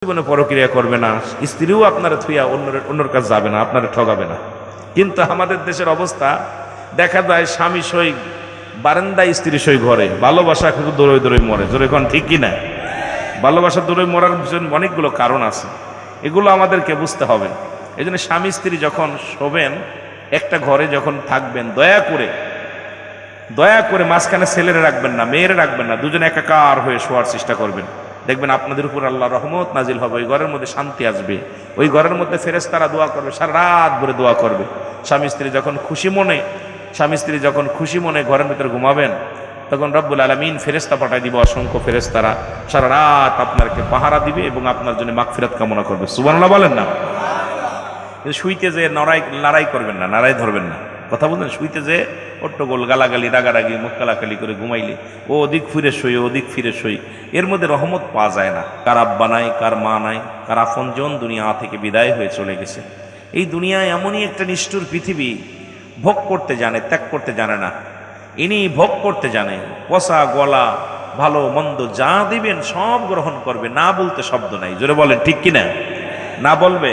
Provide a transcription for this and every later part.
জীবনে পরক্রিয়া করবে না, স্ত্রীও আপনার থুইয়া অন্যর কাছে যাবে না, আপনারা ঠকাবে না। কিন্তু আমাদের দেশের অবস্থা দেখা যায় স্বামী সই বারান্দায়, স্ত্রী সই ঘরে। ভালোবাসা কিন্তু দৌড়ে দৌড়ে মরে, জোরে এখন ঠিক কিনা? ভালোবাসা দৌড়ে মরার পিছনে অনেকগুলো কারণ আছে, এগুলো আমাদেরকে বুঝতে হবে। এই জন্য স্বামী স্ত্রী যখন শোবেন একটা ঘরে, যখন থাকবেন, দয়া করে মাঝখানে ছেলেরা রাখবেন না, মেয়েরা রাখবেন না, দুজনে একাকার হয়ে শোয়ার চেষ্টা করবেন। দেখবেন আপনাদের উপর আল্লাহ রহমত নাজিল হবে, ওই ঘরের মধ্যে শান্তি আসবে, ওই ঘরের মধ্যে ফেরেশতারা দোয়া করবে, সারা রাত ভরে দোয়া করবে। স্বামী স্ত্রী যখন খুশি মনে ঘরের ভিতরে ঘুমাবেন, তখন রব্বুল আলামিন ফেরেশতা পাঠায় দিব, অসংখ্য ফেরেশতারা সারা রাত আপনাকে পাহারা দিবে এবং আপনার জন্য মাগফিরাত কামনা করবে। সুবহানাল্লাহ বলেন না? কিন্তু শুইতে যে লড়াই করবেন না, নাড়াই ধরবেন না, কথা বললেন। শুইতে যে অট্টগোল গালাগালি রাগারাগি মুখ কালাকালি করে ঘুমাইলে ও ওদিক ফিরে সই, এর মধ্যে রহমত পাওয়া যায় না। কার আব্বা নাই, কার মা নাই, কার আপনজন দুনিয়া থেকে বিদায় হয়ে চলে গেছে। এই দুনিয়ায় এমনই একটা নিষ্ঠুর পৃথিবী, ভোগ করতে জানে, ত্যাগ করতে জানে না। ইনি ভোগ করতে জানে, পচা গলা ভালো মন্দ যা দিবেন সব গ্রহণ করবে, না বলতে শব্দ নাই। জোরে বলেন ঠিক কিনা? না বলবে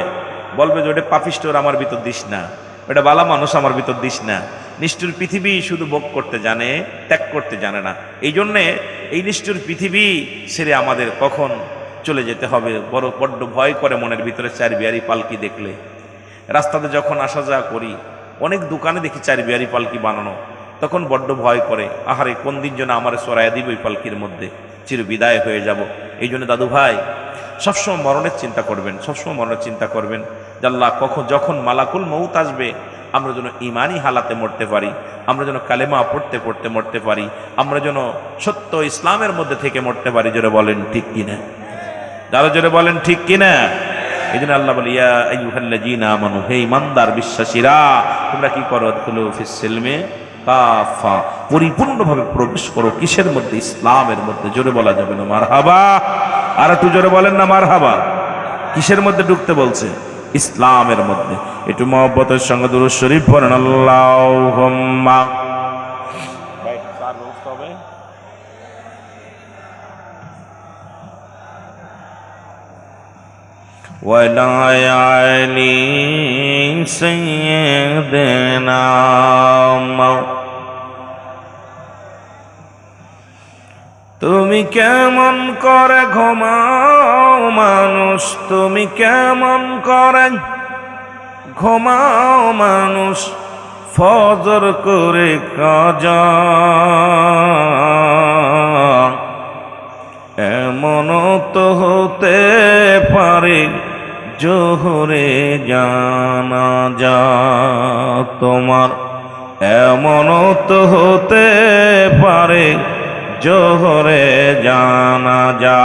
যে ওটা পাপিষ্ট, আমার ভিতর দিস না, ওটা বালা মানুষ আমার ভিতর দিস না। নিষ্ঠুর পৃথিবী শুধু ভোগ করতে জানে, ত্যাগ করতে জানে না। এই জন্যে এই নিষ্ঠুর পৃথিবী ছেড়ে আমাদের কখন চলে যেতে হবে বড্ড ভয় করে মনের ভিতরে। চার বিহারি পালকি দেখলে, রাস্তাতে যখন আসা যাওয়া করি, অনেক দোকানে দেখি চার বিহারি পালকি বানানো, তখন বড্ড ভয় করে, আহারে কোন দিন যেন আমার সরাইয়া দিব ওই পালকির মধ্যে, চির বিদায় হয়ে যাব। এই জন্য দাদু ভাই সবসময় মরণের চিন্তা করবেন যে আল্লাহ যখন মালাকুল মউত আসবে, আমরা যেন ইমানি হালাতে মরতে পারি, আমরা যেন কালেমা পড়তে মরতে পারি, আমরা যেন সত্য ইসলামের মধ্যে থেকে মরতে পারি। জোরে বলেন ঠিক কিনা? যারা জোরে বলেন ঠিক কিনা? এই জন্য আল্লাহ বলে, ইয়া আইয়ুহাল্লাযীনা আমানু, হে ঈমানদার বিশ্বাসীরা, তোমরা কি করো? দুখুলু ফিস সিলমি কাফা, পরিপূর্ণভাবে প্রবেশ করো। কিসের মধ্যে? ইসলামের মধ্যে। জোরে বলা যাবে না মারহাবা? আর একটু জোরে বলেন না মারহাবা? কিসের মধ্যে ঢুকতে বলছে? ইসলামের মধ্যে। একটু মহব্বতের সঙ্গে দুরূদ শরীফ পড়েন, আল্লাহুম্মা। ওয়ালা আলি সাইয়্যিদিনা। তুমি কেমন করে ঘুমাও মানুষ, তুমি কেমন করে ঘুমাও মানুষ, ফজর করে কাজা। এমন তো হতে পারে জোহরে জানাজা তোমার, এমন তো হতে পারে জোহরে জানাজা।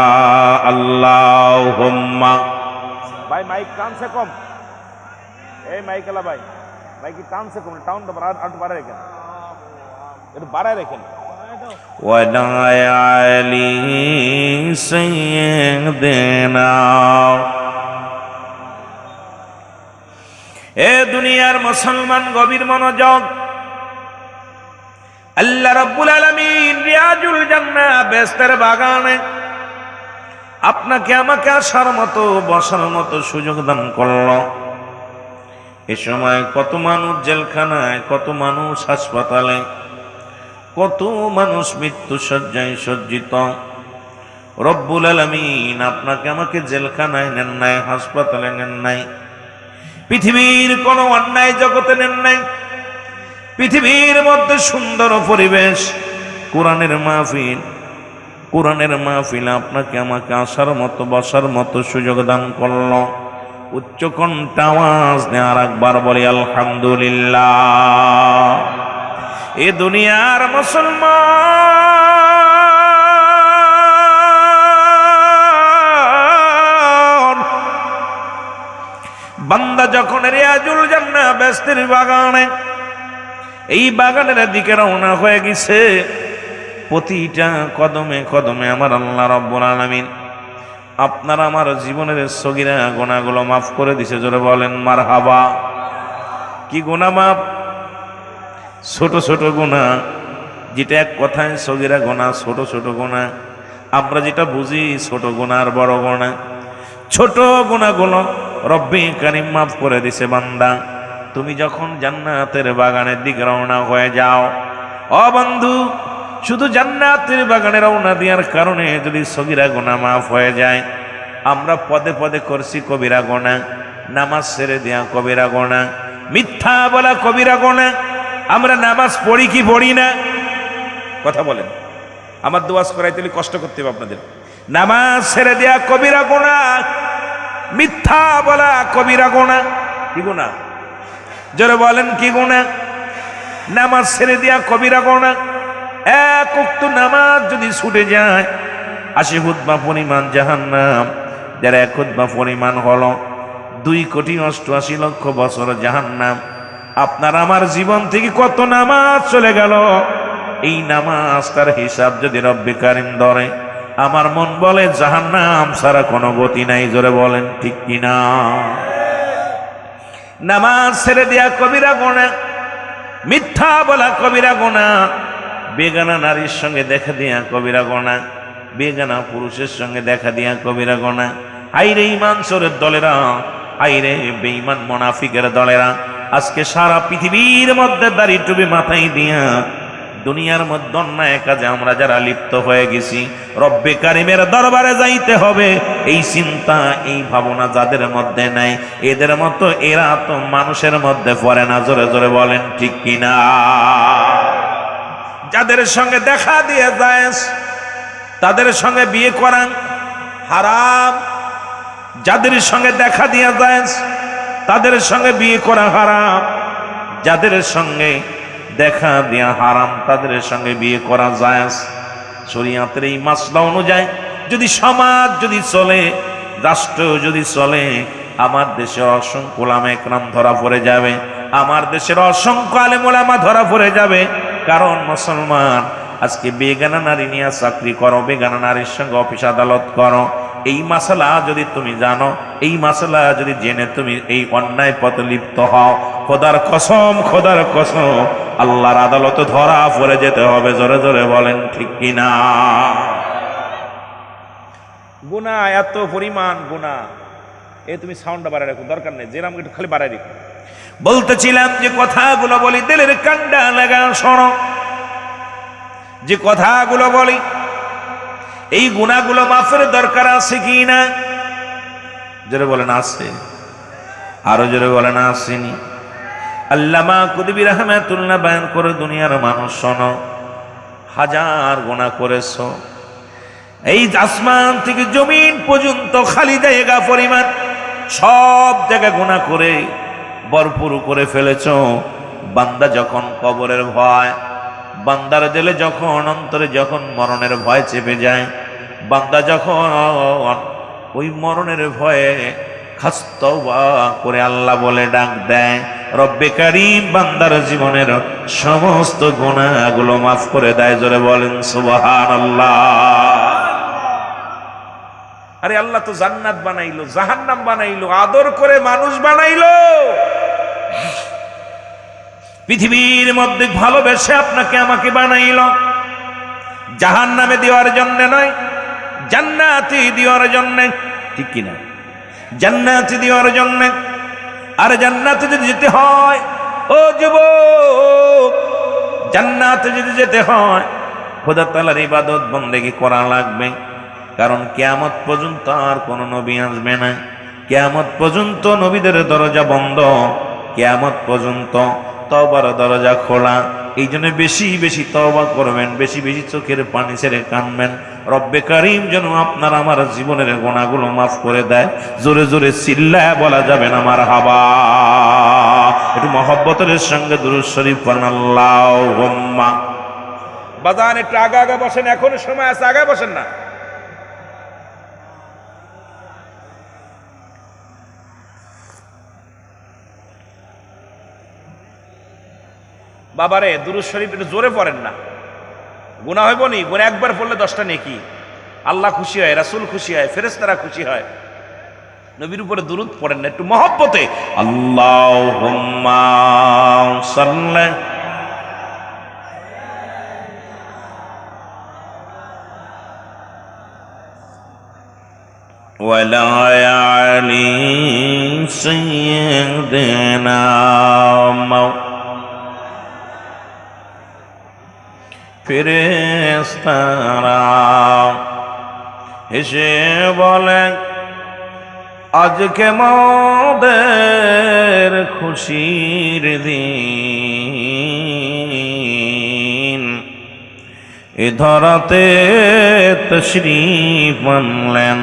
আল্লাহুম্মা। ভাই মাইক কান সে কম, এই মাইক আলা ভাই, মাইক কান সে কম, টাউন তো আর বাড়ায় রাখেন, একটু বাড়ায় রাখেন। ওয়ালা আলি সাইয়্যিদিনা। এ দুনিয়ার মুসলমান গভীর মনোযোগ। আল্লাহ রাব্বুল আলামিন রিয়াজুল জান্নাহ, বেহেশতের বাগানে আপনাকে আমাকে আসার মতো, বসার মতো সুযোগ দান করল। এ সময় কত মানুষ জেলখানায়, কত মানুষ হাসপাতালে, কত মানুষ মৃত্যু শয্যায় সজ্জিত। রব্বুল আলামিন আপনাকে আমাকে জেলখানায় নেন নাই, হাসপাতালে নেন নাই, পৃথিবীর কোন অন্যায় জগতে নেন নাই। পৃথিবীর মধ্যে সুন্দর পরিবেশ, কোরআনের মাহফিল আপনাকে আমাকে আসার মতো, বসার মতো সুযোগ দান করল। উচ্চ কণ্ঠে আওয়াজ নিয়ে আর একবার বলি আলহামদুলিল্লাহ। এ দুনিয়ার মুসলমান বান্দা যখন রিয়াজুল জান্নাহ, বেহেশতের বাগানে, এই বাগানের দিকে রওনা হয়ে গেছে, প্রতিটা কদমে কদমে আমার আল্লাহ রাব্বুল আলামিন আপনার আমার জীবনের সগীরা গুনাহগুলো মাফ করে দিছে। জোরে বলেন মারহাবা। কি গুনাহ মাফ? ছোট ছোট গুনাহ, যেটা এক কথায় সগীরা গুনাহ, ছোট ছোট গুনাহ। আমরা যেটা বুঝি ছোট গুনাহ আর বড় গুনাহ, ছোট গুনাহগুলো রব্বে কারীম মাফ করে দিছে। বান্দা তুমি যখন জান্নাতের বাগানের দিকে রওনা হয়ে যাও, ও বন্ধু, শুধু জান্নাতের বাগানে রওনা দেওয়ার কারণে যদি সগীরা গুনাহ মাফ হয়ে যায়, আমরা পদে পদে করছি কবিরা গুনাহ, নামাজ ছেড়ে দেয়া কবিরা গুনাহ, মিথ্যা বলা কবিরা গুনাহ, আমরা নামাজ পড়ি কি পড়ি না? কথা বলেন, আমার দোয়াজ করাইতে কষ্ট করতে হবে আপনাদের। নামাজ ছেড়ে দেয়া কবিরা গুনাহ, মিথ্যা বলা কবিরা গুনাহ। কি গুনাহ? জোরে বলেন কি গুনাহ? নামাজ ছেড়ে দেয়া কবিরা গুনাহ। এক ওয়াক্ত নামাজ যদি ছুটে যায়, 80 খুতবা পরিমাণ জাহান্নাম, যারা 1 খুতবা পরিমাণ হলো 2,88,00,000 বছর জাহান্নাম। আপনার আমার জীবন থেকে কত নামাজ চলে গেল, এই নামাজটার হিসাব যদি রব্বে কারীম ধরে, আমার মন বলে জাহান্নাম ছাড়া কোনো গতি নাই। জোরে বলেন ঠিক কিনা? নামাজ ছেড়ে দেয়া কবিরা গুনাহ, মিথ্যা বলা কবিরা গুনাহ, বেগানা নারীর সঙ্গে দেখা দিয়া কবিরা গুনাহ, বেগানা পুরুষের সঙ্গে দেখা দিয়া কবিরা গুনাহ। আইরে ঈমান চোরের দলেরা, আইরে বেঈমান মুনাফিকের দলেরা, আজকে সারা পৃথিবীর মধ্যে দাড়ি টুপি মাথায় দিয়া দুনিয়ার মধ্যে অন্যায় কাজে আমরা যারা লিপ্ত হয়ে গেছি, রব্বে কারীমের দরবারে যাইতে হবে, এই চিন্তা এই ভাবনা যাদের মধ্যে নাই, এদের মতো এরা তো মানুষের মধ্যে পড়ে না। জোরে জোরে বলেন ঠিক কিনা? যাদের সঙ্গে দেখা দিয়ে যায় তাদের সঙ্গে বিয়ে করা হারাম, যাদের সঙ্গে দেখা দিয়ে যায় তাদের সঙ্গে বিয়ে করা হারাম, যাদের সঙ্গে দেখা দেয়া হারাম তাদের সঙ্গে বিয়ে করা জায়েজ। শরীয়তের এই মাসলা অনুযায়ী যদি সমাজ যদি চলে, রাষ্ট্র যদি চলে, আমার দেশের অসংখ্য উলামা একরাম ধরা পড়ে যাবে, আমার দেশের অসংখ্য আলেম উলামা ধরা পড়ে যাবে। কারণ মুসলমান আজকে বেগানা নারী নিয়ে চাকরি করো, বেগানা নারীর সঙ্গে অফিস আদালত করো, এই মাসালা যদি তুমি জানো, এই মাসালা যদি জেনে তুমি এই অন্যায় পথে লিপ্ত হও, খোদার কসম, খোদার কসম, আল্লাহর আদালতে ধরা পড়ে যেতে হবে। জোরে জোরে বলেন ঠিক কিনা? গুনাহ এত পরিমাণ গুনাহ, এ তুমি সাউন্ডটা বাড়ায় রাখো, দরকার নেই, যেরাম একটু খালি বাড়ায় রাখো। বলতেছিলাম যে কথাগুলো বলি দিলের কান্ডা লাগা শোনো, যে কথাগুলো বলি এই গুনাহগুলো মাফের দরকার আছে কি না? জোরে বলেন আছে, আরো জোরে বলেন আসেনি। আল্লামা কুতুবী রাহমাতুল্লাহ বয়ান করে, দুনিয়ার মানুষ শোনো, হাজার গুনাহ করেছো, এই আসমান থেকে জমিন পর্যন্ত খালি জায়গা পরিমাণ সব জায়গায় গুনাহ করে ভরপুর করে ফেলেছো। বান্দা যখন কবরের ভয়, বান্দার দিলে যখন অন্তরে যখন মরণের ভয় চেপে যায়, বান্দা যখন ওই মরণের ভয়ে খাস তওবা করে আল্লাহ বলে ডাক দেয়, রব্বে কারীম বান্দার জীবনের সমস্ত গুনাহগুলো মাফ করে দেয়। জোরে বলেন সুবহানাল্লাহ। আরে আল্লাহ তো জান্নাত বানাইলো, জাহান্নাম বানাইলো, আদর করে মানুষ বানাইলো, পৃথিবীর মধ্যে ভালোবেসে আপনাকে আমাকে বানাইলো, জাহান্নামে দেওয়ার জন্য নয়, জান্নাতে দেওয়ার জন্য। ঠিক কিনা? জান্নাতে দেওয়ার জন্য। আর জান্নাতে যদি যেতে হয়, ও যুবক, জান্নাতে যদি যেতে হয় খোদা তাআলার ইবাদত বন্দেগী করা লাগবে। কারণ কিয়ামত পর্যন্ত আর কোন নবী আসবে না, কিয়ামত পর্যন্ত নবীদের দরজা বন্ধ, কিয়ামত পর্যন্ত তওবার দরজা খোলা। এই জন্য বেশি বেশি তওবা করবেন, বেশি বেশি চোখের পানি ছেড়ে কাঁদবেন, রব্বে কারীম যেন আপনার আমার জীবনের গুনাহগুলো মাফ করে দেয়। জোরে জোরে চিল্লায় বলা যাবে না মারহাবা। একটু মহব্বতের সঙ্গে দুরূদ শরীফ পড়েন আল্লাহুম্মা। বাজান একটু আগে আগে বসেন, এখনো সময় আছে, আগে বসেন না। বাবারে দুরূদ শরীফ একটু জোরে পড়েন না, গুনাহ হইব নি? গুনাহ একবার পড়লে 10টা নেকি। আল্লাহ খুশি হয়, রাসূল খুশি হয়, ফেরেশতারা খুশি হয়। নবীর উপরে দুরূদ পড়েন না একটু মহব্বতে। আল্লাহুম্মা সাল্লি وعلى آل سيدنا ফেরেশতারা হেসে বলে আজকে মোদের খুশির দিন, এ ধরাতে তশরীফ আনলেন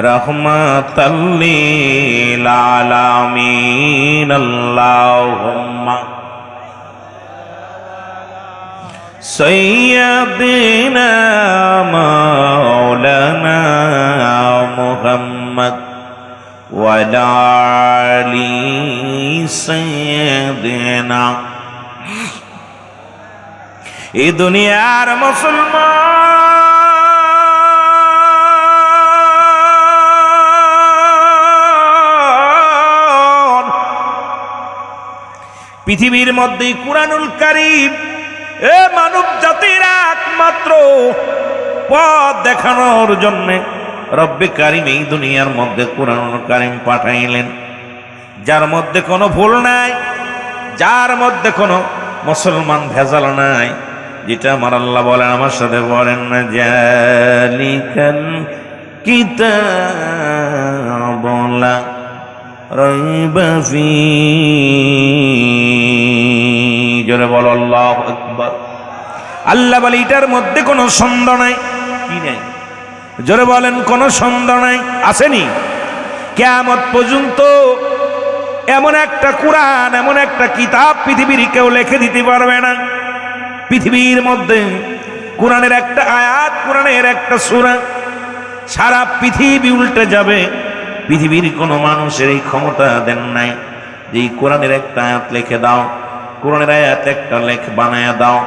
রাহমাতাল লিল আলামিন। আল্লাহুম্মা সাইয়্যিদিনা মাওলানা মুহাম্মদ ওয়া আলা আলি সাইয়্যিদিনা। এই দুনিয়ার মুসলমান, পৃথিবীর মধ্যে কুরআনুল কারীম এ মানব জাতির একমাত্র পথ দেখানোর জন্য রব্বে কারীম এই দুনিয়ার মধ্যে কুরআনুল কারীম পাঠাইলেন, যার মধ্যে কোনো ভুল নাই, যার মধ্যে কোনো মুসলমান ভেজাল নাই। যেটা আমার আল্লাহ বলেন, আমার সাথে বলেন না, জালিকাল কিতাবু লা রাইবা ফীহি। জোরে বলো আল্লাহু আকবার। আল্লাহ বলে এটার মধ্যে কোনো সন্দেহ নাই। কি নাই? জোরে বলেন, কোনো সন্দেহ নাই। আসেনি? কিয়ামত পর্যন্ত এমন একটা কুরআন, এমন একটা কিতাব পৃথিবীর কেউ লিখে দিতে পারবে না। পৃথিবীর মধ্যে কুরআনের একটা আয়াত, কুরআনের একটা সূরা, সারা পৃথিবী উল্টে যাবে। পৃথিবীর কোনো মানুষের এই ক্ষমতা দেন নাই যে এই কোরআনের একটা আয়াত লিখে দাও, কোরআনের আয়াত একটা লেখ বানায়া দাও।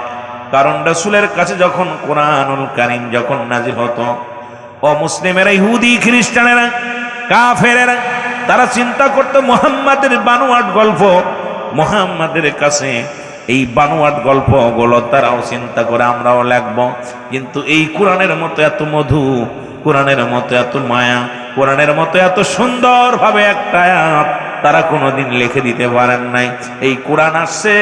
কারণ রাসূলের কাছে যখন কোরআনুল কারীম যখন নাজিল হতো, অমুসলিমেরা, ইহুদি খ্রিস্টানেরা, কাফেরেরা তারা চিন্তা করতো মুহাম্মাদের বানোয়াট গল্প, মুহাম্মাদের কাছে এই বানোয়াট গল্পগুলো তারাও চিন্তা করে আমরাও লিখবো। কিন্তু এই কোরআনের মতো এত মধু, কোরআনের মতো এত মায়া, কোরআনের মতো এত সুন্দরভাবে একটা আয়াত তারা কোনোদিন লিখে দিতে পারেন নাই। এই কোরআন আসছে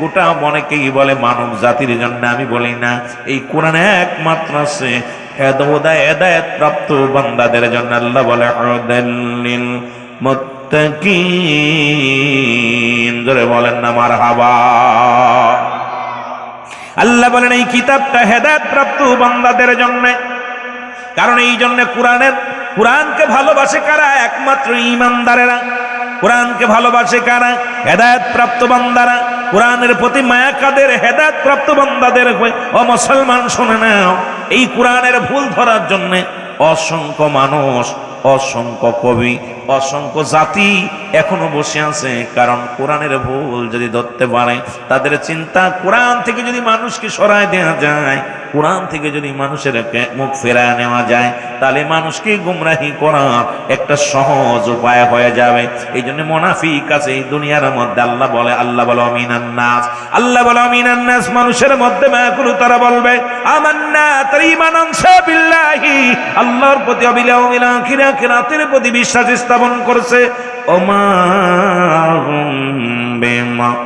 গোটা অনেকেই বলে মানব জাতির জন্য, আমি বলি না, এই কোরআন একমাত্র আছে হেদায়েত প্রাপ্ত বান্দাদের জন্য। আল্লাহ বলে হুদাল্লিল মুত্তাকিন। জোরে বলেন না মারহাবা। আল্লাহ বলেন এই কিতাবটা হেদায়েত প্রাপ্ত বান্দাদের জন্য। কারণ এই জন্য কোরআনকে ভালোবাসে কারা? একমাত্র ঈমানদারেরা। কোরআনকে ভালোবাসে কারা? হেদায়েত প্রাপ্ত বান্দারা। কোরআনের প্রতি মায়া কাদের? হেদায়েত প্রাপ্ত বান্দাদের। ও মুসলমান শুনে নাও, এই কোরআনের ভুল ধরার জন্য অসংখ্য মানুষ, অসংখ্য কবি, অসংখ্য জাতি এখনো বসে আছে। কারণ কোরআনের ভুল যদি ধরতে পারে, তাদের চিন্তা কোরআন থেকে যদি মানুষকে সরায় দেওয়া যায়, কোরআন থেকে যদি মানুষের মুখ ফেরায় নেওয়া যায়, তাহলে মানুষকে গুমরাহি করার একটা সহজ উপায় হয়ে যাবে। এই জন্য মুনাফিক আছে এই দুনিয়ার মধ্যে। আল্লাহ বলে মিনান নাস, আল্লাহ বলে মিনান নাস, মানুষের মধ্যে মায়াকুলু, তারা বলবে আমান্না, তারা ঈমান আনছে বিল্লাহি, আল্লাহর প্রতি, বিল আখিরা, আখিরাতের প্রতি বিশ্বাস স্থাপন করছে। ওমা হুম বিমুমিনিন।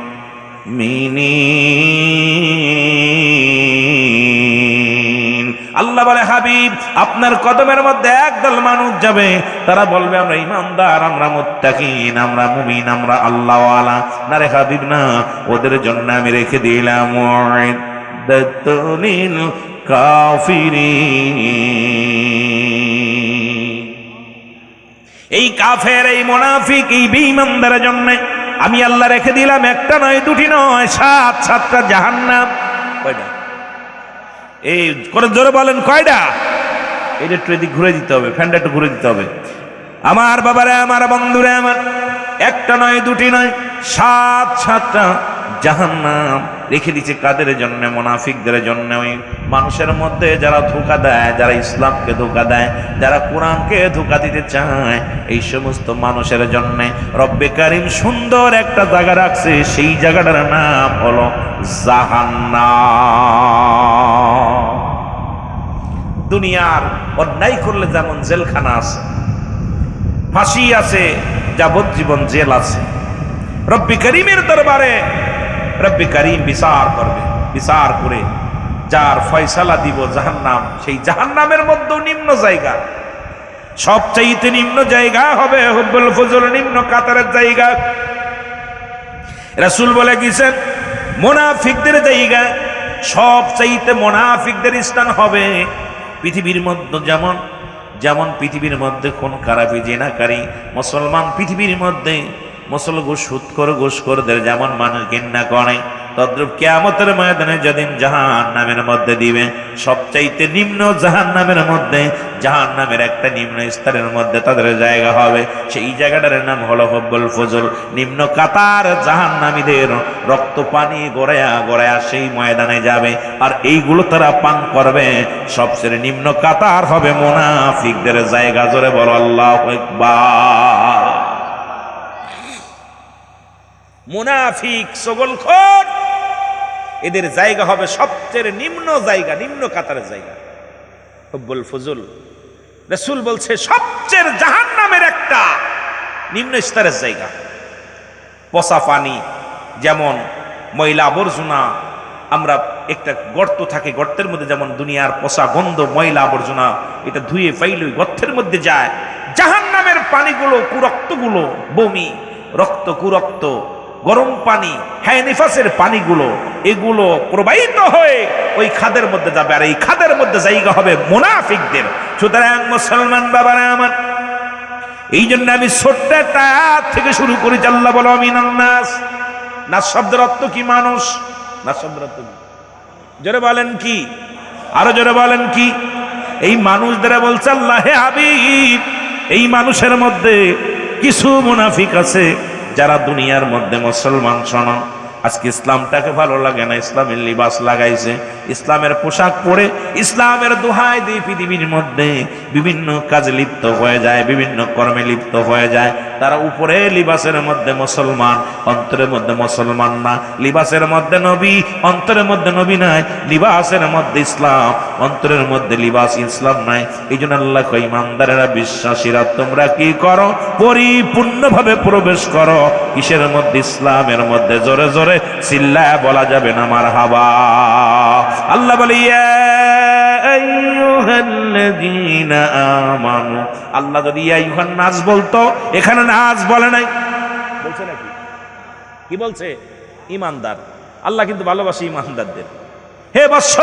আল্লাহ বলে হাবিব, আপনার কদমের মধ্যে একদল মানুষ যাবে, তারা বলবে আমরা ঈমানদার, আমরা মুত্তাকিন, আমরা মুমিন, আমরা আল্লাহওয়ালা। না রে হাবিব না, ওদের জন্য আমি রেখে দিলাম মুআদ্দাতুল কাফিরিন। এই কাফের, এই মুনাফিক, এই বেঈমানদের জন্য আমি আল্লাহ রেখে দিলাম একটা নয়, দুটি নয়, 7টা জাহান্নাম। কয়টা? এই করে জোরে বলেন কয়টা? এটা একটু এদিক ঘুরে দিতে হবে, ফ্যানটা একটু ঘুরে দিতে হবে। আমার বাবারা, আমার বন্ধুরা, আমার একটা নয়, দুটি নয়, 7টা জাহান্নাম রেখে দিচ্ছে। কাদের জন্য? মুনাফিকদের জন্য। ওই মানুষের মধ্যে যারা ধোঁকা দেয়, যারা ইসলামকে ধোঁকা দেয়, যারা কোরআনকে ধোঁকা দিতে চায়, এই সমস্ত মানুষের জন্য রব্বে কারীম সুন্দর একটা জায়গা রাখছে। সেই জায়গাটার নাম হলো জাহান্নাম। দুনিয়ার অন্যায় করলে যেমন জেলখানা আছে, ফাঁসি আছে, যাবজ্জীবন জেল আছে, রব্বি করিমের দরবারে রব্বি করিম বিচার করবে। বিচার করে যার ফয়সালা দিব জাহান্নাম, সেই জাহান্নামের মধ্যেও নিম্ন জায়গা, সবচাইতে নিম্ন জায়গা হবে হুব্বুল ফুজুল, নিম্ন কাতারের জায়গা। রাসূল বলে গেছেন মুনাফিকদের জায়গা, সবচাইতে মুনাফিকদের স্থান হবে পৃথিবীর মধ্যে। যেমন যেমন পৃথিবীর মধ্যে কোন খারাপি জেনাকারী মুসলমান পৃথিবীর মধ্যে সুদখোর ঘুষখোরদের যেমন মানুষ ঘৃণা করে, তদ্রূপ কিয়ামতের ময়দানে যেদিন জাহান্নামের মধ্যে দিবে, সবচাইতে নিম্ন জাহান্নামের মধ্যে, জাহান্নামের একটা নিম্ন স্তরের মধ্যে তাদের জায়গা হবে। সেই জায়গাটার নাম হলো হুব্বুল ফুজুল, নিম্ন কাতার জাহান্নামীদের রক্ত পানি গড়ায়া গড়ায়া সেই ময়দানে যাবে, আর এইগুলো তারা পান করবে। সবচেয়ে নিম্ন কাতার হবে মুনাফিকদের জায়গা। জোরে বলো আল্লাহু আকবার। মুনাফিক সগলখোর এদের জায়গা হবে সবচেয়ে নিম্ন জায়গা, নিম্ন কাতারের জায়গা হুব্বুল ফুজুল। রাসূল বলছে সবচেয়ে জাহান্নামের একটা নিম্ন স্তরের জায়গা। পচা পানি, যেমন ময়লা আবর্জনা, আমরা একটা গর্ত থাকে, গর্তের মধ্যে যেমন দুনিয়ার পচা গন্ধ ময়লা আবর্জনা এটা ধুয়ে ফাইলই গর্তের মধ্যে যায়, জাহান্নামের পানিগুলো কুরক্তগুলো, বমি, রক্ত, কুরক্ত, গরম পানি, হ্যাঁ নিফাসের পানিগুলো, এগুলো প্রবাহিত হয়ে ওই খাদের মধ্যে যাবে, আর এই খাদের মধ্যে জায়গা হবে মুনাফিকদের। সুতরাং মুসলমান বাবারা আমার, এই জন্য আমি ছোট্ট একটা আয়াত থেকে শুরু করি। আল্লাহ বলো মিনান নাস, নাস শব্দের অর্থ কি? মানুষ। নাস শব্দের অর্থ কি? জোরে বলেন কি? আরো জোরে বলেন কি? এই মানুষদের বলছে আল্লাহ হে হাবিব, এই মানুষের মধ্যে কিছু মুনাফিক আছে যারা দুনিয়ার মধ্যে মুসলমান। শোনো, আজকে ইসলামটাকে ভালো লাগে না, ইসলামের লিবাস লাগাইছে, ইসলামের পোশাক পরে ইসলামের দোহাই দিয়ে পৃথিবীর মধ্যে বিভিন্ন কাজে লিপ্ত হয়ে যায়, বিভিন্ন কর্মে লিপ্ত হয়ে যায়। তারা উপরে লিবাসের মধ্যে মুসলমান, অন্তরের মধ্যে মুসলমান না। লিবাসের মধ্যে নবী, অন্তরের মধ্যে নবী নাই। লিবাসের মধ্যে ইসলাম, অন্তরের মধ্যে লিবাস ইসলাম নাই। এই জন্য আল্লাহ কয় ইমানদারেরা, বিশ্বাসীরা, তোমরা কি করো? পরিপূর্ণভাবে প্রবেশ করো। কিসের মধ্যে? ইসলামের মধ্যে। জোরে জোরে চিল্লায় বলা যাবে না মারহাবা। আল্লাহ বলে ইয়া আইয়ুহাল্লাযীনা আমানু। আল্লাহ যদি ইয়া আইয়ুহান নাস বলতো, এখানে নাস বলে নাই, বলছে নাকি? কি বলছে? ইমানদার। আল্লাহ কিন্তু ভালোবাসে ইমানদারদের। হে বৎস,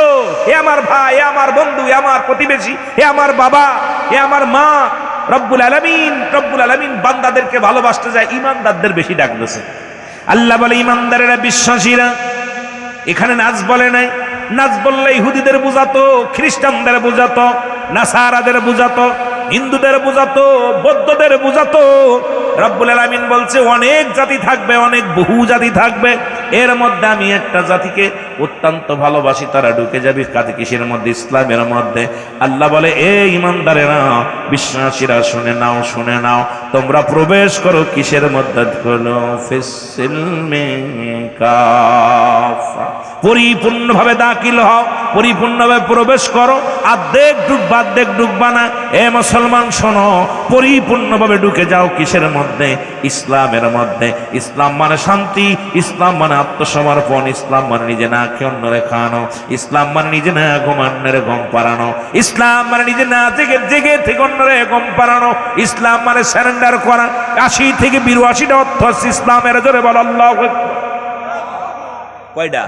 হে আমার ভাই, হে আমার বন্ধু, হে আমার প্রতিবেশী, হে আমার বাবা, হে আমার মা, রব্বুল আলামিন বান্দাদেরকে ভালোবাসতে যায়, ইমানদারদের বেশি ডাক দিয়েছে। আল্লাহ বলে ইমানদারেরা, বিশ্বাসীরা। এখানে নাচ বলে নাই। নাচ বললে ইহুদিদের বুঝাতো, খ্রিস্টানদের বুঝাতো, নাসারাদের বুঝাতো, হিন্দুদের বুঝাতো, বৌদ্ধদের বুঝাতো। রব্বুল আলামিন বলছে অনেক জাতি থাকবে, অনেক বহু জাতি থাকবে, এর মধ্যে আমি একটা জাতিকে অত্যন্ত ভালোবাসি, তারা ঢুকে যাবে কাজে কিসের মধ্যে? ইসলামের মধ্যে। আল্লাহ বলে এ ইমানদারেরা, বিশ্বাসীরা, শুনে নাও, শুনে নাও, তোমরা প্রবেশ করো কিসের মধ্যে? পরিপূর্ণভাবে দাখিল হও, পরিপূর্ণভাবে প্রবেশ করো। আর্ধেক ঢুকবা, আর্ধেক ঢুকবা না। এ মুসলমান শোনো, পরিপূর্ণভাবে ঢুকে যাও কিসের মধ্যে? ইসলামের মধ্যে। ইসলাম মানে শান্তি, ইসলাম মানে আত্মসমর্পণ, ইসলাম মানে নিজে না খেয়ে অন্যরে খাওয়ানো, ইসলাম মানে নিজে না ঘুমান্নরে ঘুম পাড়ানো, ইসলাম মানে নিজে না জেগে জেগে থেকে অন্যরে ঘুম পাড়ানো, ইসলাম মানে সারেন্ডার করা। 80 থেকে 82টা অর্থ আছে ইসলামের। জোরে বল আল্লাহু আকবার। কয়টা?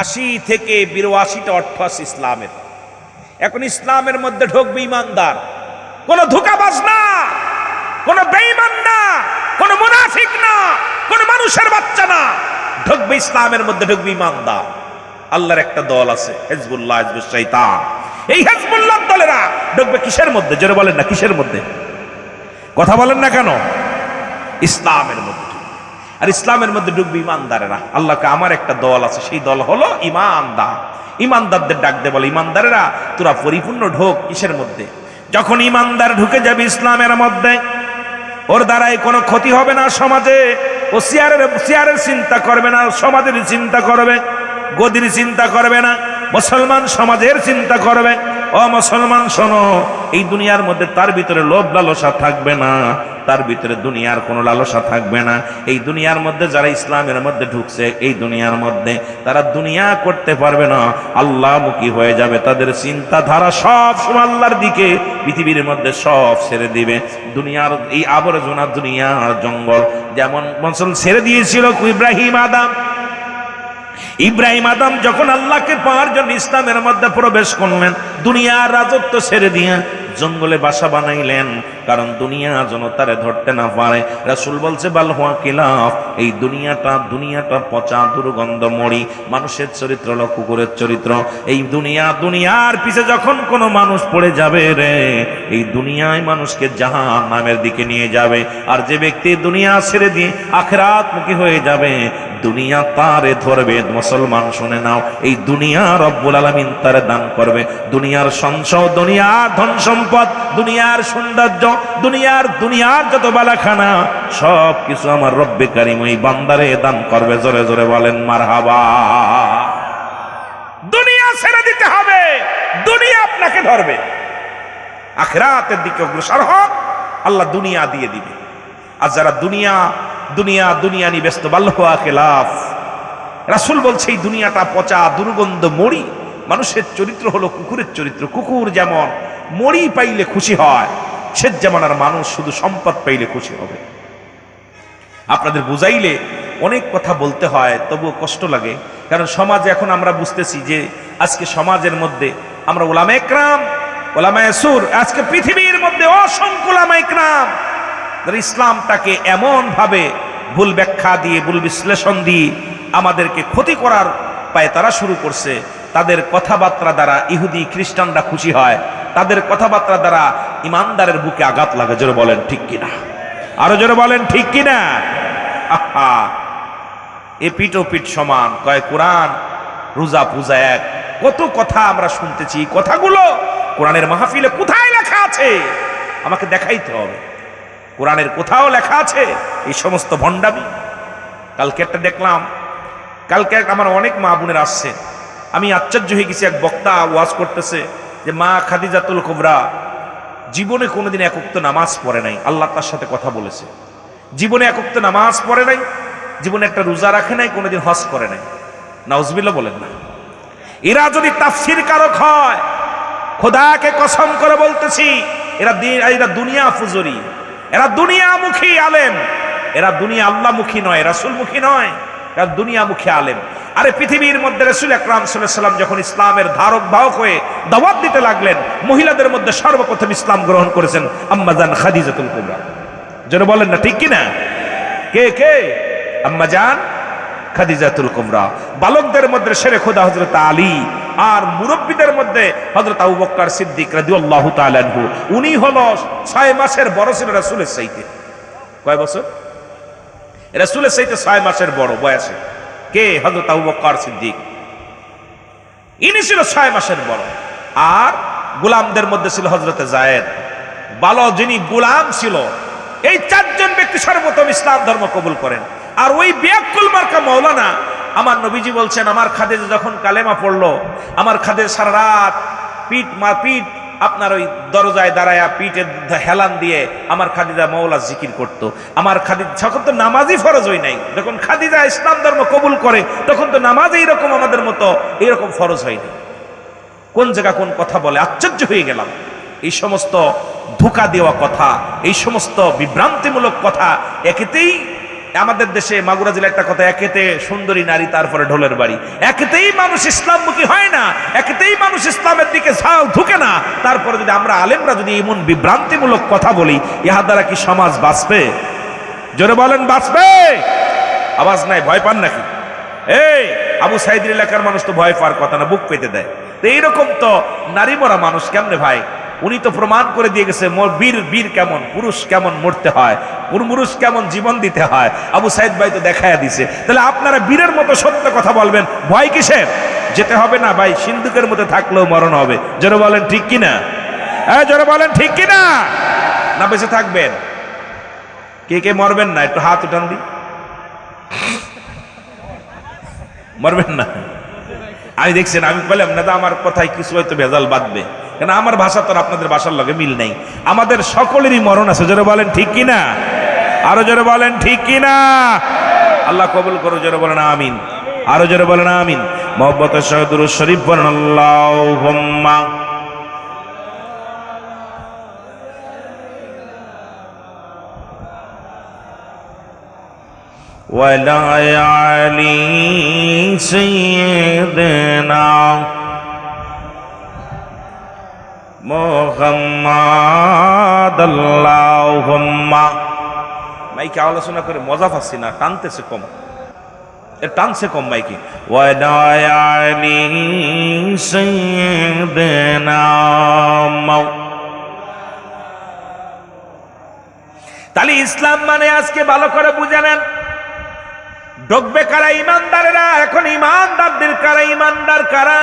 80 থেকে 82টা অর্থ আছে ইসলামের। এখন ইসলামের মধ্যে ঢুকবে ইমানদার, কোন ধোঁকাবাজ না, কোন বেঈমান না, কোন মুনাফিক না, কোন মানুষের বাচ্চা না। ঢুকবে ইসলামের মধ্যে, ঢুকবে ইমানদার। আল্লাহর একটা দল আছে হিজবুল্লাহ, হিজবুশ শয়তান। এই হিজবুল্লাহ দলেরা ঢুকবে কিসের মধ্যে? জোরে বলেন না, কিসের মধ্যে? কথা বলেন না কেন? ইসলামের মধ্যে। আর ইসলামের মধ্যে ঢুকবে ইমানদারেরা। আল্লাহকে আমার একটা দল আছে, সেই দল হলো ইমানদার। ইমানদারদের ডাক দে, বলে ইমানদারেরা তোরা পরিপূর্ণ ঢোক কিসের মধ্যে? যখন ইমানদার ঢুকে যাবে ইসলামের মধ্যে, ওর দ্বারাই কোনো ক্ষতি হবে না সমাজে। ও চেয়ারের চিন্তা করবে না, সমাজের চিন্তা করবে, গদির চিন্তা করবে না, মুসলমান সমাজের চিন্তা করবে। ও মুসলমান শোনো, এই দুনিয়ার মধ্যে তার ভিতরে লোভ লালসা থাকবে না, তার ভিতরে দুনিয়ার কোনো লালসা থাকবে না। এই দুনিয়ার মধ্যে যারা ইসলামের মধ্যে ঢুকছে, এই দুনিয়ার মধ্যে তারা দুনিয়া করতে পারবে না, আল্লাহমুখী হয়ে যাবে। তাদের চিন্তাধারা সব সময় আল্লাহর দিকে, পৃথিবীর মধ্যে সব ছেড়ে দিবে। দুনিয়ার এই আবর্জনা, দুনিয়ার জঙ্গল যেমন মসল ছেড়ে দিয়েছিল ইব্রাহিম আদম যখন আল্লাহকে পাওয়ার জন্য ইসলামের মধ্যে প্রবেশ করলেন, দুনিয়ার রাজত্ব ছেড়ে দিয়ে জঙ্গলে বাসা বানাইলেন, কারণ দুনিয়া যেন তারে ধরতে না পারে। রাসূল বলছে বাল হুয়া কিলাফ, এই দুনিয়াটা পচা দুর্গন্ধ মরি, মানুষের চরিত্র হলো কুকুরের চরিত্র। এই দুনিয়ার পিছে যখন কোনো মানুষ পড়ে যাবে রে, এই দুনিয়ায় মানুষকে জাহান্নামের দিকে নিয়ে যাবে। আর যে ব্যক্তি দুনিয়া ছেড়ে দিয়ে আখিরাতমুখী হয়ে যাবে, দুনিয়া তারে ধরবে। মুসলমান শুনে নাও, এই দুনিয়া রব্বুল আলামিন তারে দান করবে। দুনিয়ার সঞ্চয়, দুনিয়ার ধন সম্পদ, দুনিয়ার সৌন্দর্য, দুনিয়ার যত বালাখানা, সব কিছু আমার রব্বে কারীম ওই বান্দারে দান করবে। জোরে জোরে বলেন মারহাবা। দুনিয়া ছেড়ে দিতে হবে, দুনিয়া আপনাকে ধরবে। আখিরাতের দিকে অগ্রসর হন, আল্লাহ দুনিয়া দিয়ে দিবে। আর যারা দুনিয়া নিয়ে ব্যস্ত, বাল্লাহু আখিলাফ, রাসূল বলছে এই দুনিয়াটা পচা দুর্গন্ধ মরি, মানুষের চরিত্র হলো কুকুরের চরিত্র। কুকুর যেমন মরি পাইলে খুশি হয়, সে যেমন আর মানুষ শুধু সম্পদ পাইলে খুশি হবে। আপনাদের বুঝাইলে অনেক কথা বলতে হয়, তবুও কষ্ট লাগে, কারণ সমাজে এখন আমরা বুঝতেছি যে আজকে সমাজের মধ্যে আমরা উলামায়ে কেরাম, উলামায়ে সুর, আজকে পৃথিবীর মধ্যে অসংখ্য উলামায়ে কেরাম যারা ইসলামটাকে এমন ভাবে ভুল ব্যাখ্যা দিয়ে, ভুল বিশ্লেষণ দিয়ে আমাদেরকে ক্ষতি করার পায়তারা শুরু করছে। তাদের কথাবার্তা দ্বারা ইহুদি খ্রিস্টানরা খুশি হয়, তাদের কথাবার্তা দ্বারা ইমানদারের বুকে আঘাত লাগে। জোরে বলেন ঠিক কিনা, আরো জোরে বলেন ঠিক কিনা। আহা, এ পিঠ ও পিঠ সমান, কয় কোরআন রোজা পূজা এক, কত কথা আমরা শুনতেছি। কথাগুলো কোরআনের মাহফিলে কোথায় লেখা আছে আমাকে দেখাইতে হবে। কোরআনের কোথাও লেখা আছে এই সমস্ত ভণ্ডামি? কালকে একটা দেখলাম, কালকে আমার অনেক মা বোনের আসছে, আমি আশ্চর্য হয়ে গেছি। এক বক্তা ওয়াজ করতেছে যে মা খাদিজাতুল কুবরা জীবনে কোনোদিন এক ওয়াক্ত নামাজ পড়ে নাই, আল্লাহ তার সাথে কথা বলেছে। জীবনে এক ওয়াক্ত নামাজ পড়ে নাই, জীবনে একটা রোজা রাখে নাই, কোনোদিন হজ করে নাই। নাউজুবিল্লাহ বলেন না। এরা যদি তাফসীর কারক হয়, খোদাকে কসম করে বলতেছি, এরা দুনিয়া ফুজুরি, এরা দুনিয়ামুখী আলেম, এরা দুনিয়া আল্লাহমুখী নয়, রাসূলমুখী নয়, এরা দুনিয়ামুখী আলেম। আরে পৃথিবীর মধ্যে রাসূল আকরাম সাল্লাল্লাহু আলাইহি ওয়াসাল্লাম যখন ইসলামের ধারক বাহক হয়ে দাওয়াত দিতে লাগলেন, মহিলাদের মধ্যে সর্বপ্রথম ইসলাম গ্রহণ করেছেন আম্মা জান খাদিজাতুল কুবরা। যারা বলেন না ঠিক কিনা? কে? আম্মা জান খাদিজাতুল কুবরা। বালকদের মধ্যে শেরে খোদা হযরত আলী, আর মুরব্বীদের মধ্যে হযরত আবু বকর সিদ্দিক রাদিয়াল্লাহু তাআলা আনহু। উনি হলো 6 মাসের বড় ছিল রাসূলের চাইতে। কয় বছর? রাসূলের চাইতে 6 মাসের বড় বয়সে। কে? হযরত আবু বকর সিদ্দিক। ইনি ছিল 6 মাসের বড়। আর গোলামদের মধ্যে ছিল হযরত যায়েদ। যিনি গোলাম ছিল, এই 4 জন ব্যক্তি সর্বপ্রথম ইসলাম ধর্ম কবুল করেন। আর ওই বিয়াকুল মার্কা মাওলানা, আমার নবীজি বলছেন, আমার খাদিজা যখন কালেমা পড়লো, আমার খাদিজা সারা রাত পিঠ আপনার ওই দরজায় দাঁড়ায়া পিঠে হেলান দিয়ে আমার খাদিজা মাওলা জিকির করত। আমার খাদিজা যখন তো নামাজই ফরজ হয় নাই, যখন খাদিজা ইসলাম ধর্ম কবুল করে তখন তো নামাজ এইরকম আমাদের মতো এইরকম ফরজ হয়নি। কোন জায়গা কোন কথা বলে, আশ্চর্য হয়ে গেলাম। এই সমস্ত ধোঁকা দেওয়া কথা, এই সমস্ত বিভ্রান্তিমূলক কথা, একেতেই আমাদের দেশে মাগুরা জেলা একটা কথা, একেতে সুন্দরী নারী তারপরে ঢোলের বাড়ি, একেতেই মানুষ ইসলামমুখী হয় না, একেতেই মানুষ ইসলামের দিকে ঢুকে না। তারপরে যদি আমরা আলেমরা যদি এমন বিভ্রান্তিমূলক কথা বলি, ইহার দ্বারা কি সমাজ বাঁচবে? জোরে বলেন বাঁচবে? আওয়াজ নাই, ভয় পান নাকি? এই আবু সাইদের এলাকার মানুষ তো ভয় পাওয়ার কথা না, বুক পেতে দেয়। তো এইরকম তো নারী মরা মানুষ কেমনে ভাই? উনি তো প্রমাণ করে দিয়ে গেছে বীর কেমন, পুরুষ কেমন মরতে হয়, পুরুষ কেমন জীবন দিতে হয়। আবু সাইদ ভাই তো দেখায়া দিছে। তাহলে আপনারা বীরের মতো সত্য কথা বলবেন, ভয় কিসের? যেতে হবে না ভাই, সিন্ধুকের মধ্যে থাকলেও মরণ হবে। জোরে বলেন ঠিক কিনা? জোরে বলেন ঠিক কিনা? না বেঁচে থাকবেন? কে মরবেন না? একটু হাত উঠান দি। মরবেন না? আমি দেখছেন, আমি বললাম না আমার কথায় কিছু হয়তো ভেজাল বাঁধবে, কেন আমার ভাষা তো আর আপনাদের ভাষার লগে মিল নেই। আমাদের সকলেরই মরণ আছে, জোরে বলেন ঠিক কিনা, আরো জোরে বলেন ঠিক কিনা। আল্লাহ কবুল করো, জোরে বলেন আমিন, আরো জোরে বলেন আমিন। মুহাব্বতের সহিত দুরূদ শরীফ পড়েন আল্লাহুম্মা ওয়ালা আলি সাইয়্যিদিনা মুহাম্মাদ। আল্লাহুম্মা মাইকে আলোচনা করে মজা পাচ্ছি না, টানতেছে কম, টানছে কম মাইকে। ওয়ালা আলি সাইয়্যিদিনা। তাহলে ইসলাম মানে আজকে ভালো করে বুঝে নেন, ডকবে কারা? ইমানদারেরা। এখন ইমানদারদের কারা? ইমানদার কারা?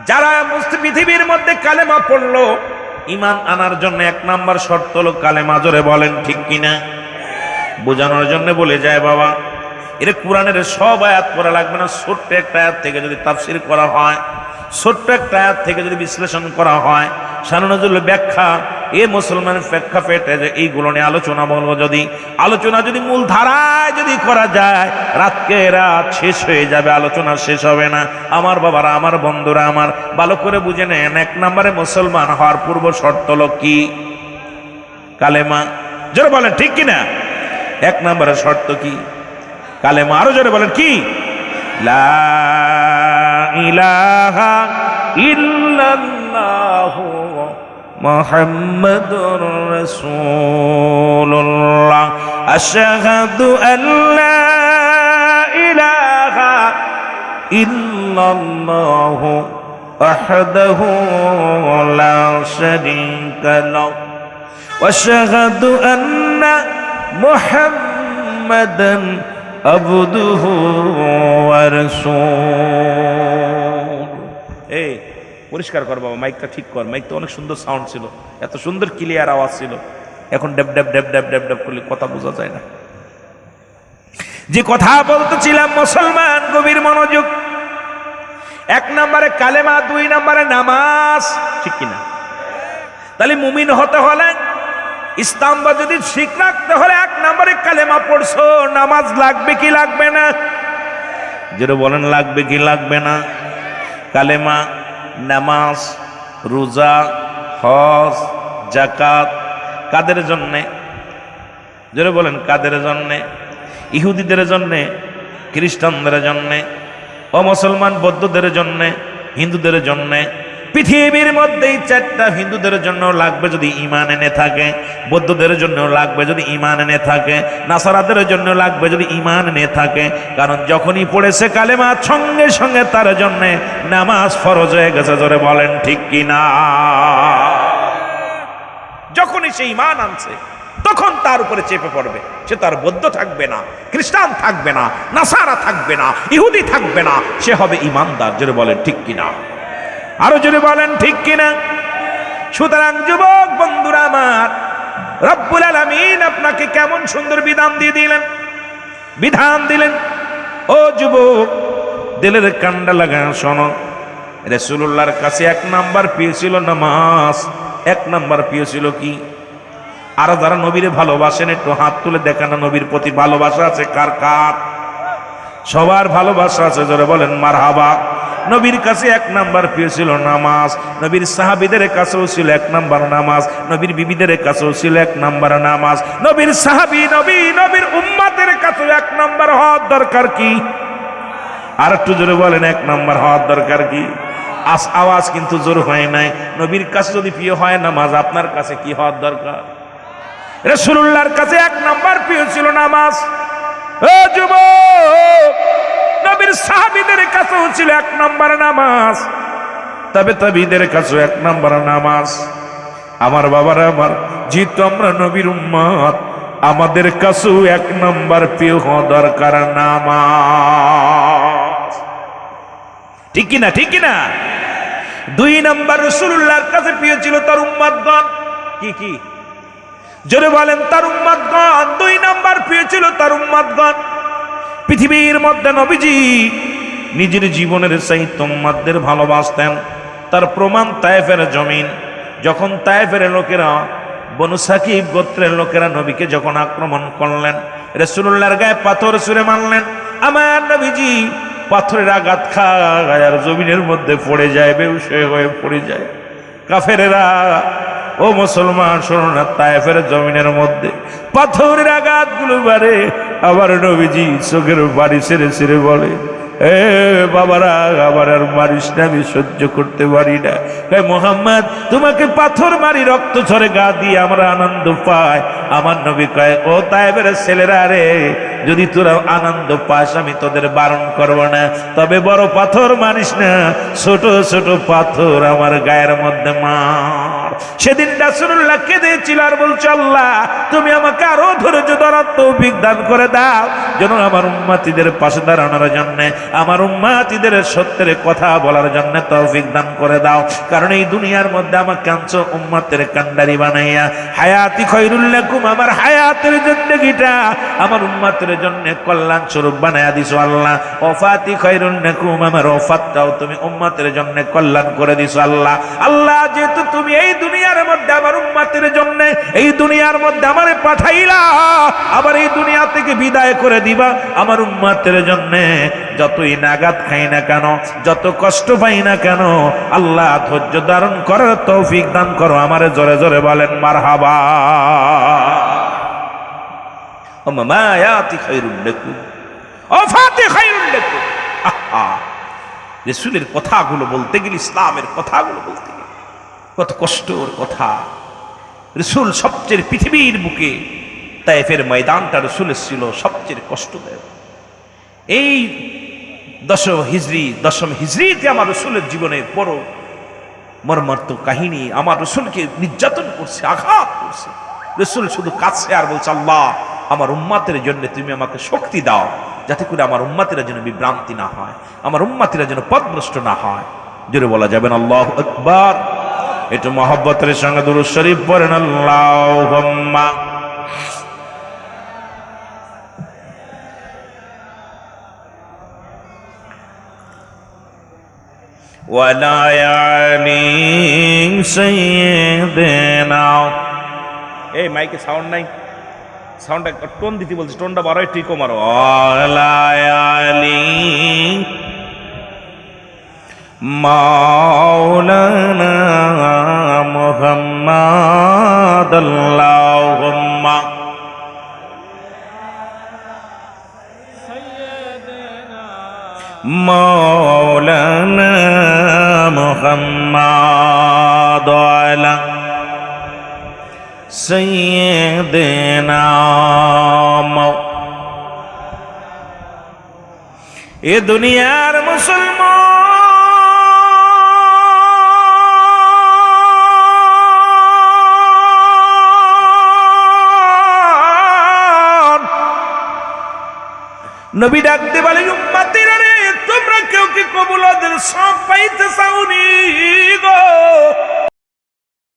যারা পৃথিবীর মধ্যে কালেমা পড়লো। ইমান আনার জন্য এক নাম্বার শর্ত হলো কালেমা, জোরে বলেন ঠিক কিনা। বোঝানোর জন্য বলে যায় বাবা, এর কোরআনের সব আয়াত পড়া লাগবে না, ছোট্ট একটা আয়াত থেকে যদি তাফসীর করা হয়, ছোট্ট একটা আয়াত থেকে যদি বিশ্লেষণ করা হয়, শানুন নজরুলের ব্যাখ্যা, এ মুসলমানের ব্যাখ্যা পেটে যে এইগুলো নিয়ে আলোচনা বলবো, যদি আলোচনা যদি মূল ধারায় যদি করা যায়, রাতকে রাত শেষ হয়ে যাবে, আলোচনা শেষ হবে না। আমার বাবারা, আমার বন্ধুরা, আমার ভালো করে বুঝে নেন, এক নম্বরে মুসলমান হওয়ার পূর্ব শর্ত হলো কি? কালেমা। জোরে বলেন ঠিক কিনা। এক নম্বরের শর্ত কি? কালেমা। আরো জোরে বলেন কি? লা ইলাহা ইল্লাল্লাহু মুহাম্মাদুর রাসূলুল্লাহ। আশহাদু আল্লা ইলাহা ইল্লাল্লাহু ওয়াহদাহু লা শারীকা লাহু ওয়া আশহাদু আন্না মুহাম্মাদান আবদুহু ওয়া রাসূলুহু। এই পরিষ্কার কর বাবা, মাইকটা ঠিক কর। মাইক তো অনেক সুন্দর সাউন্ড ছিল, এত সুন্দর ক্লিয়ার আওয়াজ ছিল, এখন ড্যাব ড্যাব ড্যাব ড্যাব ড্যাব ড্যাব করলে কথা বোঝা যায় না। যে কথা বলতেছিলাম, মুসলমান গভীর মনোযোগ। এক নম্বরে কালেমা, দুই নম্বরে নামাজ, ঠিক কিনা? তাহলে মুমিন হতে হলে, ইসলাম বা যদি ঠিক রাখতে হলে, এক নম্বরে কালেমা পড়ছো, নামাজ লাগবে কি লাগবে না? যেটা বলেন লাগবে কি লাগবে না? কালেমা, নামাজ, রোজা, হজ, যাকাত কাদের জন্যে? যেটা বলেন কাদের জন্যে? ইহুদিদের জন্যে, খ্রিস্টানদের জন্যে, অমুসলমান বৌদ্ধদের জন্যে, হিন্দুদের জন্যে। পৃথিবীর মধ্যেই চারটা, হিন্দুদের জন্য লাগবে যদি ঈমান এনে থাকে, বৌদ্ধদের জন্য লাগবে যদি ঈমান এনে থাকে, নাসারাদের জন্য লাগবে যদি ঈমান এনে থাকে। কারণ যখনই পড়েছে কালেমা, সঙ্গে সঙ্গে তার জন্য নামাজ ফরজ হয়ে গেছে। জোরে বলেন ঠিক কিনা। যখনই সে ঈমান আনছে, তখন তার উপরে চেপে পড়বে। সে তার বৌদ্ধ থাকবে না, খ্রিস্টান থাকবে না, নাসারা থাকবে না, ইহুদি থাকবে না, সে হবে ঈমানদার। জোরে বলেন ঠিক কিনা, আরো জোরে বলেন ঠিক কিনা। সুতরাং যুবক বন্ধুরা আমার, রব্বুল আলামিন আপনাকে কেমন সুন্দর বিধান দিয়ে দিলেন, বিধান দিলেন। ও যুবক, দিলের কান্ডা লাগা শোনো, রাসূলুল্লাহর কাছে এক নাম্বার প্রিয় ছিল নামাজ, এক নাম্বার প্রিয় ছিল কি? আর যারা নবীরে ভালোবাসেন একটু হাত তুলে দেখান, নবীর প্রতি ভালোবাসা আছে কার কার? সবার ভালোবাসা আছে, জোরে বলেন মারহাবা। নবীর কাছে এক নাম্বার প্রিয় ছিল নামাজ, নবীর সাহাবীদের কাছেও ছিল এক নাম্বার নামাজ, নবীর বিবিদের কাছেও ছিল এক নাম্বার নামাজ, নবীর সাহাবী নবীর উম্মতের কাছেও এক নাম্বার হওয়ার দরকার কি? আর একটু জোরে বলেন এক নাম্বার হওয়ার দরকার কি? আওয়াজ কিন্তু জোর হয় নাই। নবীর কাছে যদি প্রিয় হয় নামাজ, আপনার কাছে কি হওয়ার দরকার? রাসূলুল্লাহর কাছে এক নাম্বার প্রিয় ছিল নামাজ। ও যুবক, নবীর সাহাবীদের কাছেও ছিল এক নাম্বার নামাজ, তবে তাবিদের কাছেও এক নাম্বার নামাজ। আমার বাবারা আমার, যেহেতু আমরা নবীর উম্মত, আমাদের কাছেও এক নাম্বার প্রিয় হওয়া দরকার নামাজ। ঠিক কিনা, ঠিক কিনা? দুই নাম্বার রাসূলুল্লাহর কাছে প্রিয় ছিল তার উম্মতগণ। কি কি? জোরে বলেন তার উম্মতগণ। দুই নাম্বার প্রিয় ছিল তার উম্মতগণ। পৃথিবীর মধ্যে নবীজি নিজের জীবনের চাইতে উম্মতদের ভালোবাসতেন। তার প্রমাণ তায়েফের জমিন। যখন তায়েফের লোকেরা, বনু সাকিব গোত্রের লোকেরা নবীকে যখন আক্রমণ করলেন, রাসূলুল্লাহর গায়ে পাথর ছুঁড়ে মারলেন, আমার নবীজি পাথরের আঘাত খায় আর জমিনের মধ্যে পড়ে যায়, বেহুশ হয়ে পড়ে যায়। কাফেরেরা, ও মুসলমান শোনো না, তায়েফের জমিনের মধ্যে পাথরের আঘাতগুলো বাড়ে। আবার নবীজি চোখের বাড়ি ছেড়ে ছেড়ে বলে, এ বাবারা, আবার আর মারিস না, আমি সহ্য করতে পারি না। কয় মুহাম্মদ, তোমাকে পাথর মারি রক্ত ঝরে গা দিয়ে আমরা আনন্দ পাই। আমার নবী কয়, ও তায়েফের ছেলেরা রে, যদি তোরা আনন্দ পাস আমি তোদের বারণ করব না, তবে বড় পাথর মারিস না, ছোট ছোট পাথর আমার গায়ের মধ্যে মার। সেদিন রাসূলুল্লাহ কেঁদেছিল আর বলছে, আল্লাহ তুমি আমাকে আরো ধৈর্য ধরার তৌফিক দান করে দাও, যেন আমার উম্মতিদের পাশে দাঁড়ানোর জন্য, আমার উম্মতিদের সত্যের কথা বলার জন্য তৌফিক দান করে দাও। কারণ এই দুনিয়ার মধ্যে আমার কাঞ্চ উম্মতের কান্ডারি বানাইয়া হায়াতি খায়রুল লাকুম, আমার হায়াতের জিন্দেগিটা আমার উম্মতের জন্য কল্যাণ স্বরূপ বানাইয়া দিছো আল্লাহ। ওফাতি খায়রুল লাকুম, আমার ওফাতটাও তুমি উম্মতের জন্য কল্যাণ করে দিছো আল্লাহ। আল্লাহ যেহেতু তুমি এই দুনিয়ার মধ্যে আমার উম্মতের জন্য, এই দুনিয়ার মধ্যে আমারে পাঠাইলা, আবার এই দুনিয়া থেকে বিদায় করে দিবা, আমার উম্মতের জন্য যতই নাগাদ খাই না কেন, যত কষ্ট পাই না কেন, আল্লাহ ধৈর্য ধারণ করার তৌফিক দান করো আমারে। জোরে জোরে বলেন মারহাবা। রাসূলের কথাগুলো বলতে গেলে, ইসলামের কথাগুলো বলতে গেলে কত কষ্টের কথা। রাসূল সবচেয়ে পৃথিবীর বুকে তায়েফের ময়দানটা রাসূলের ছিল সবচেয়ে কষ্টদায়ক। এই দশম হিজরিতে আমার রাসূলের জীবনের বড় মর্মান্তিক কাহিনী। আমার রাসূলকে নির্যাতন করছে, আঘাত করছে। রাসূল শুধু কাঁদছে আর বলছে, আল্লাহ আমার উম্মতের জন্য তুমি আমাকে শক্তি দাও, যাতে করে আমার উম্মতেরা যেন বিভ্রান্তি না হয়, আমার উম্মতেরা যেন পথভ্রষ্ট না হয়। জোরে বলা যাবেন আল্লাহু আকবার। একটু মহব্বতের সঙ্গে দুরূদ শরীফ পড়েন, আল্লাহুম্মা ওয়ালা আলি সাইয়্যিদিনা। এই মাইকে সাউন্ড নাই, সাউন্ডটা টোন দিতে বলছি, টোনটা বাড়াই ঠিক মারো। ওয়ালা আলি মাওলানা মুহাম্মাদ, আল্লাহুম্মা মাওলানা মুহাম্মাদ আলা সাইয়্যিদিনা। এ দুনিয়ার মুসলমান, নবী ডাকতে বলে, উম্মতিরা রে, তোমরা কেউ কি কবুল ওদের সব পাইতে চাওনি গো?